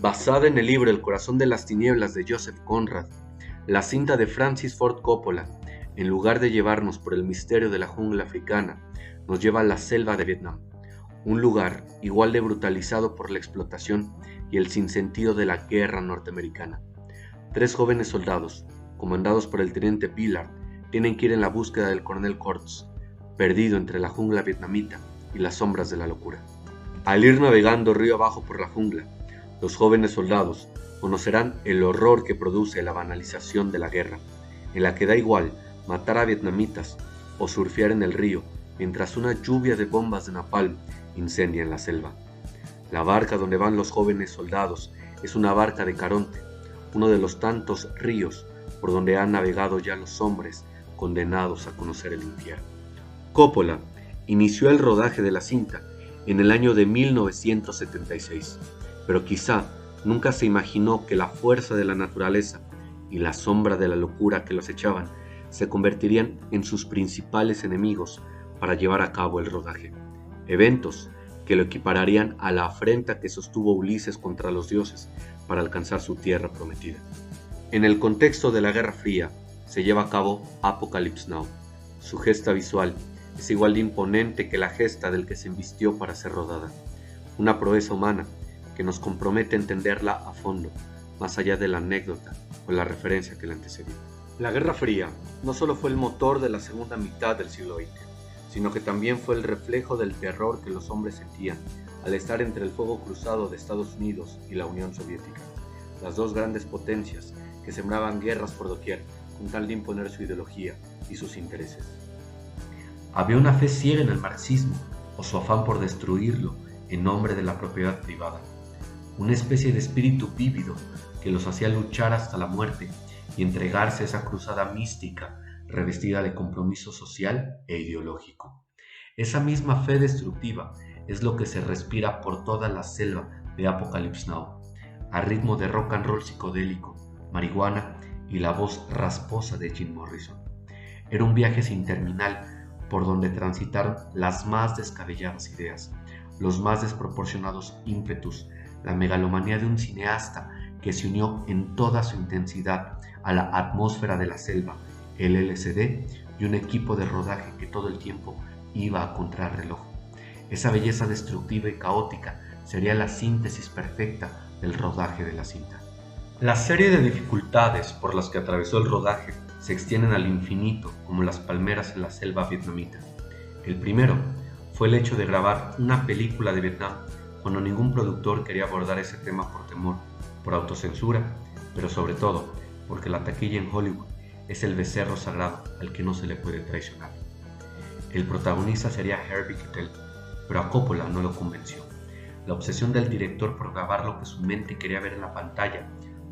Basada en el libro El corazón de las tinieblas de Joseph Conrad, la cinta de Francis Ford Coppola, en lugar de llevarnos por el misterio de la jungla africana, nos lleva a la selva de Vietnam, un lugar igual de brutalizado por la explotación y el sinsentido de la guerra norteamericana. 3 jóvenes soldados, comandados por el teniente Billard, tienen que ir en la búsqueda del coronel Kurtz, perdido entre la jungla vietnamita y las sombras de la locura. Al ir navegando río abajo por la jungla, los jóvenes soldados conocerán el horror que produce la banalización de la guerra, en la que da igual matar a vietnamitas o surfear en el río mientras una lluvia de bombas de napalm incendia en la selva. La barca donde van los jóvenes soldados es una barca de Caronte, uno de los tantos ríos por donde han navegado ya los hombres condenados a conocer el infierno. Coppola inició el rodaje de la cinta en el año de 1976, pero quizá nunca se imaginó que la fuerza de la naturaleza y la sombra de la locura que los echaban se convertirían en sus principales enemigos para llevar a cabo el rodaje, eventos que lo equipararían a la afrenta que sostuvo Ulises contra los dioses para alcanzar su tierra prometida. En el contexto de la Guerra Fría se lleva a cabo Apocalypse Now. Su gesta visual es igual de imponente que la gesta del que se embistió para ser rodada, una proeza humana que nos compromete a entenderla a fondo, más allá de la anécdota o la referencia que la antecedió. La Guerra Fría no solo fue el motor de la segunda mitad del siglo XX, sino que también fue el reflejo del terror que los hombres sentían al estar entre el fuego cruzado de Estados Unidos y la Unión Soviética, las dos grandes potencias que sembraban guerras por doquier con tal de imponer su ideología y sus intereses. Había una fe ciega en el marxismo o su afán por destruirlo en nombre de la propiedad privada, una especie de espíritu vívido que los hacía luchar hasta la muerte y entregarse a esa cruzada mística revestida de compromiso social e ideológico. Esa misma fe destructiva es lo que se respira por toda la selva de Apocalypse Now, a ritmo de rock and roll psicodélico, marihuana y la voz rasposa de Jim Morrison. Era un viaje sin terminal por donde transitaron las más descabelladas ideas, los más desproporcionados ímpetus, la megalomanía de un cineasta que se unió en toda su intensidad a la atmósfera de la selva, el LSD y un equipo de rodaje que todo el tiempo iba a contrarreloj. Esa belleza destructiva y caótica sería la síntesis perfecta del rodaje de la cinta. La serie de dificultades por las que atravesó el rodaje se extienden al infinito como las palmeras en la selva vietnamita. El primero fue el hecho de grabar una película de Vietnam cuando ningún productor quería abordar ese tema por temor, por autocensura, pero sobre todo porque la taquilla en Hollywood es el becerro sagrado al que no se le puede traicionar. El protagonista sería Harvey Keitel, pero a Coppola no lo convenció. La obsesión del director por grabar lo que su mente quería ver en la pantalla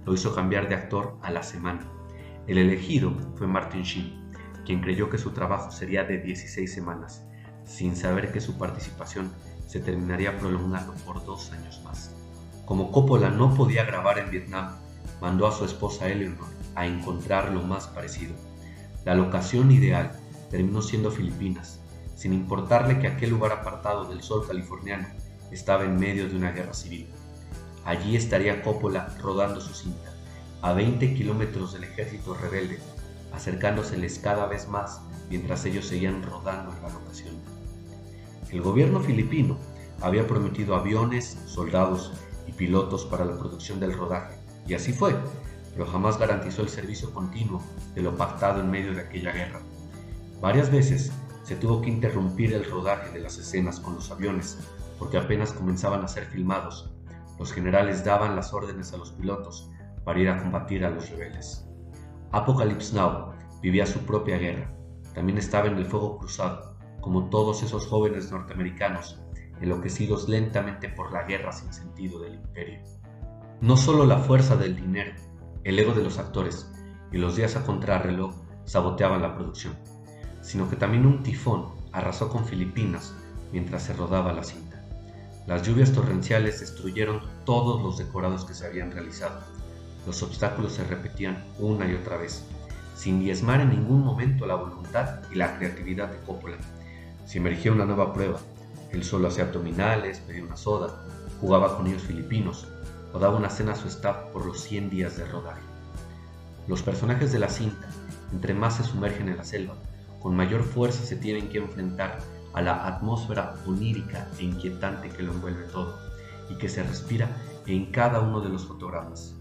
lo hizo cambiar de actor a la semana. El elegido fue Martin Sheen, quien creyó que su trabajo sería de 16 semanas, sin saber que su participación se terminaría prolongando por 2 años más. Como Coppola no podía grabar en Vietnam, mandó a su esposa Eleanor a encontrar lo más parecido. La locación ideal terminó siendo Filipinas, sin importarle que aquel lugar apartado del sol californiano estaba en medio de una guerra civil. Allí estaría Coppola rodando su cinta, a 20 kilómetros del ejército rebelde, acercándoseles cada vez más mientras ellos seguían rodando en la locación. El gobierno filipino había prometido aviones, soldados y pilotos para la producción del rodaje, y así fue, pero jamás garantizó el servicio continuo de lo pactado en medio de aquella guerra. Varias veces se tuvo que interrumpir el rodaje de las escenas con los aviones, porque apenas comenzaban a ser filmados. Los generales daban las órdenes a los pilotos para ir a combatir a los rebeldes. Apocalypse Now vivía su propia guerra. También estaba en el fuego cruzado, como todos esos jóvenes norteamericanos, enloquecidos lentamente por la guerra sin sentido del imperio. No solo la fuerza del dinero, el ego de los actores y los días a contrarreloj saboteaban la producción, sino que también un tifón arrasó con Filipinas mientras se rodaba la cinta. Las lluvias torrenciales destruyeron todos los decorados que se habían realizado. Los obstáculos se repetían una y otra vez, sin diezmar en ningún momento la voluntad y la creatividad de Coppola. Se emergía una nueva prueba. Él solo hacía abdominales, pedía una soda, jugaba con niños filipinos. o daba una cena a su staff por los 100 días de rodaje. Los personajes de la cinta, entre más se sumergen en la selva, con mayor fuerza se tienen que enfrentar a la atmósfera onírica e inquietante que lo envuelve todo y que se respira en cada uno de los fotogramas.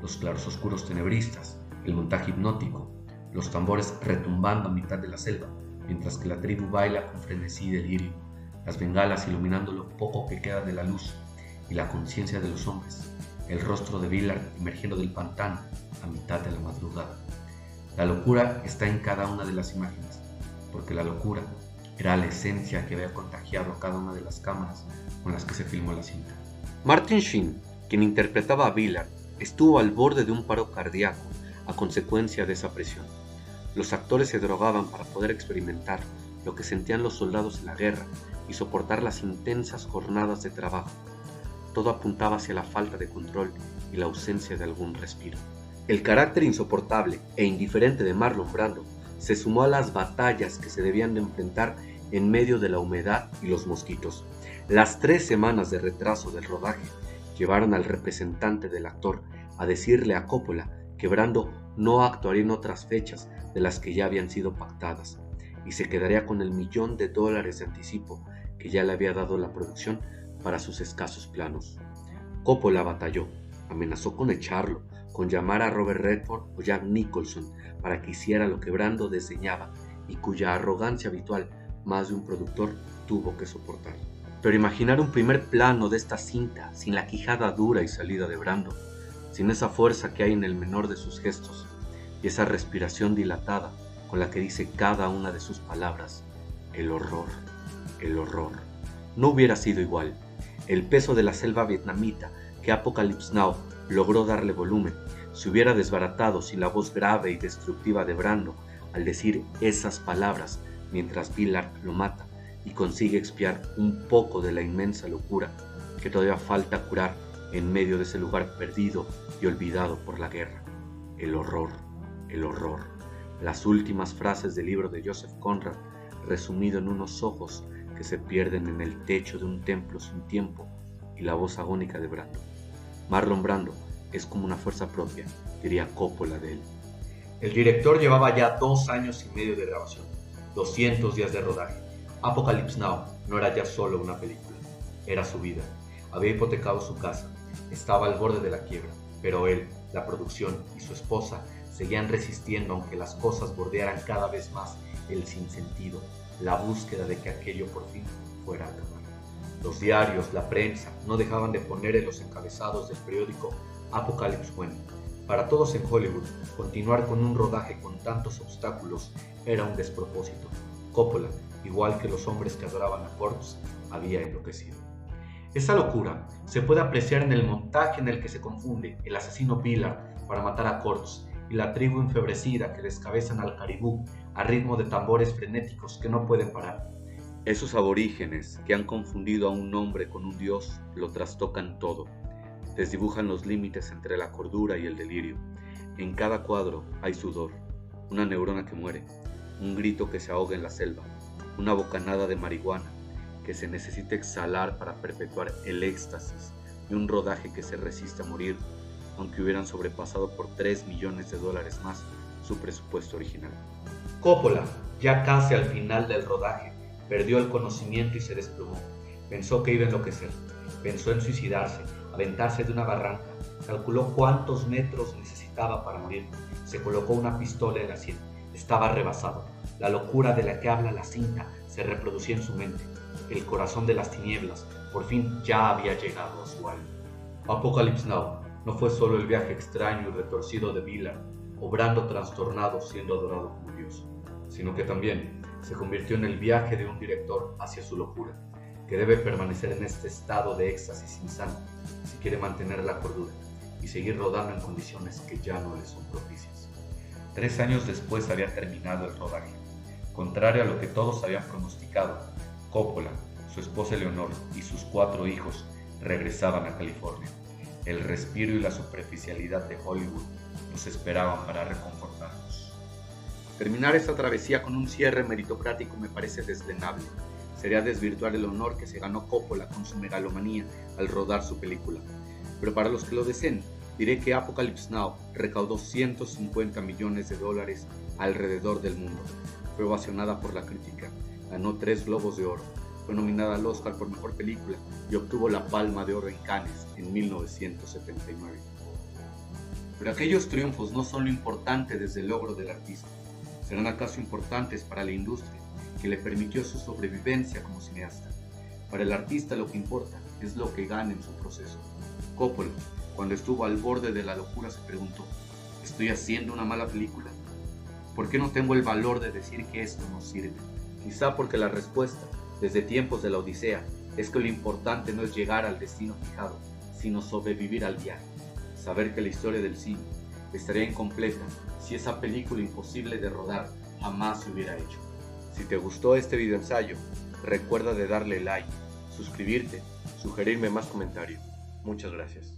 Los claroscuros tenebristas, el montaje hipnótico, los tambores retumbando a mitad de la selva, mientras que la tribu baila con frenesí y delirio, las bengalas iluminando lo poco que queda de la luz y la conciencia de los hombres, el rostro de Billard emergiendo del pantano a mitad de la madrugada. La locura está en cada una de las imágenes, porque la locura era la esencia que había contagiado a cada una de las cámaras con las que se filmó la cinta. Martin Sheen, quien interpretaba a Billard, estuvo al borde de un paro cardíaco a consecuencia de esa presión. Los actores se drogaban para poder experimentar lo que sentían los soldados en la guerra y soportar las intensas jornadas de trabajo. Todo apuntaba hacia la falta de control y la ausencia de algún respiro. El carácter insoportable e indiferente de Marlon Brando se sumó a las batallas que se debían de enfrentar en medio de la humedad y los mosquitos. Las 3 semanas de retraso del rodaje llevaron al representante del actor a decirle a Coppola que Brando no actuaría en otras fechas de las que ya habían sido pactadas y se quedaría con el $1.000.000 de anticipo que ya le había dado la producción para sus escasos planos. Coppola batalló, amenazó con echarlo, con llamar a Robert Redford o Jack Nicholson para que hiciera lo que Brando desdeñaba y cuya arrogancia habitual más de un productor tuvo que soportar. Pero imaginar un primer plano de esta cinta sin la quijada dura y salida de Brando, sin esa fuerza que hay en el menor de sus gestos y esa respiración dilatada con la que dice cada una de sus palabras, el horror, no hubiera sido igual. El peso de la selva vietnamita que Apocalypse Now logró darle volumen se hubiera desbaratado sin la voz grave y destructiva de Brando al decir esas palabras mientras Billard lo mata y consigue expiar un poco de la inmensa locura que todavía falta curar en medio de ese lugar perdido y olvidado por la guerra. El horror. Las últimas frases del libro de Joseph Conrad, resumido en unos ojos que se pierden en el techo de un templo sin tiempo, y la voz agónica de Brando. Marlon Brando es como una fuerza propia, diría Coppola de él. El director llevaba ya 2 años y medio de grabación, 200 días de rodaje. Apocalypse Now no era ya solo una película, era su vida. Había hipotecado su casa, estaba al borde de la quiebra, pero él, la producción y su esposa seguían resistiendo aunque las cosas bordearan cada vez más el sinsentido, la búsqueda de que aquello por fin fuera a acabar. Los diarios, la prensa, no dejaban de poner en los encabezados del periódico Apocalypse When. Para todos en Hollywood, continuar con un rodaje con tantos obstáculos era un despropósito. Coppola, igual que los hombres que adoraban a Corpse, había enloquecido. Esa locura se puede apreciar en el montaje en el que se confunde el asesino Billard para matar a Corpse y la tribu enfebrecida que descabezan al caribú a ritmo de tambores frenéticos que no pueden parar. Esos aborígenes que han confundido a un hombre con un dios lo trastocan todo, desdibujan los límites entre la cordura y el delirio. En cada cuadro hay sudor, una neurona que muere, un grito que se ahoga en la selva, una bocanada de marihuana que se necesita exhalar para perpetuar el éxtasis y un rodaje que se resiste a morir, aunque hubieran sobrepasado por $3 millones más su presupuesto original. Coppola, ya casi al final del rodaje, perdió el conocimiento y se desplomó. Pensó que iba a enloquecer, pensó en suicidarse, aventarse de una barranca, calculó cuántos metros necesitaba para morir, se colocó una pistola en la sien, estaba rebasado. La locura de la que habla la cinta se reproducía en su mente. El corazón de las tinieblas por fin ya había llegado a su alma. Apocalypse Now no fue solo el viaje extraño y retorcido de Billard, obrando trastornado siendo adorado como Dios, sino que también se convirtió en el viaje de un director hacia su locura, que debe permanecer en este estado de éxtasis insano si quiere mantener la cordura y seguir rodando en condiciones que ya no le son propicias. 3 años después había terminado el rodaje. Contrario a lo que todos habían pronosticado, Coppola, su esposa Eleonor y sus 4 hijos regresaban a California. El respiro y la superficialidad de Hollywood los esperaban para reconfortarnos. Terminar esta travesía con un cierre meritocrático me parece desdenable. Sería desvirtuar el honor que se ganó Coppola con su megalomanía al rodar su película. pero para los que lo deseen, diré que Apocalypse Now recaudó $150 millones alrededor del mundo. Fue ovacionada por la crítica, ganó 3 Globos de Oro, fue nominada al Oscar por Mejor Película y obtuvo la Palma de Oro en Cannes en 1979. Pero aquellos triunfos no son lo importante desde el logro del artista, serán acaso importantes para la industria, que le permitió su sobrevivencia como cineasta. Para el artista lo que importa es lo que gana en su proceso. Coppola, cuando estuvo al borde de la locura, se preguntó: ¿estoy haciendo una mala película? ¿Por qué no tengo el valor de decir que esto no sirve? Quizá porque la respuesta, desde tiempos de la Odisea, es que lo importante no es llegar al destino fijado, sino sobrevivir al viaje. Saber que la historia del cine estaría incompleta si esa película imposible de rodar jamás se hubiera hecho. Si te gustó este video ensayo, recuerda de darle like, suscribirte, sugerirme más comentarios. Muchas gracias.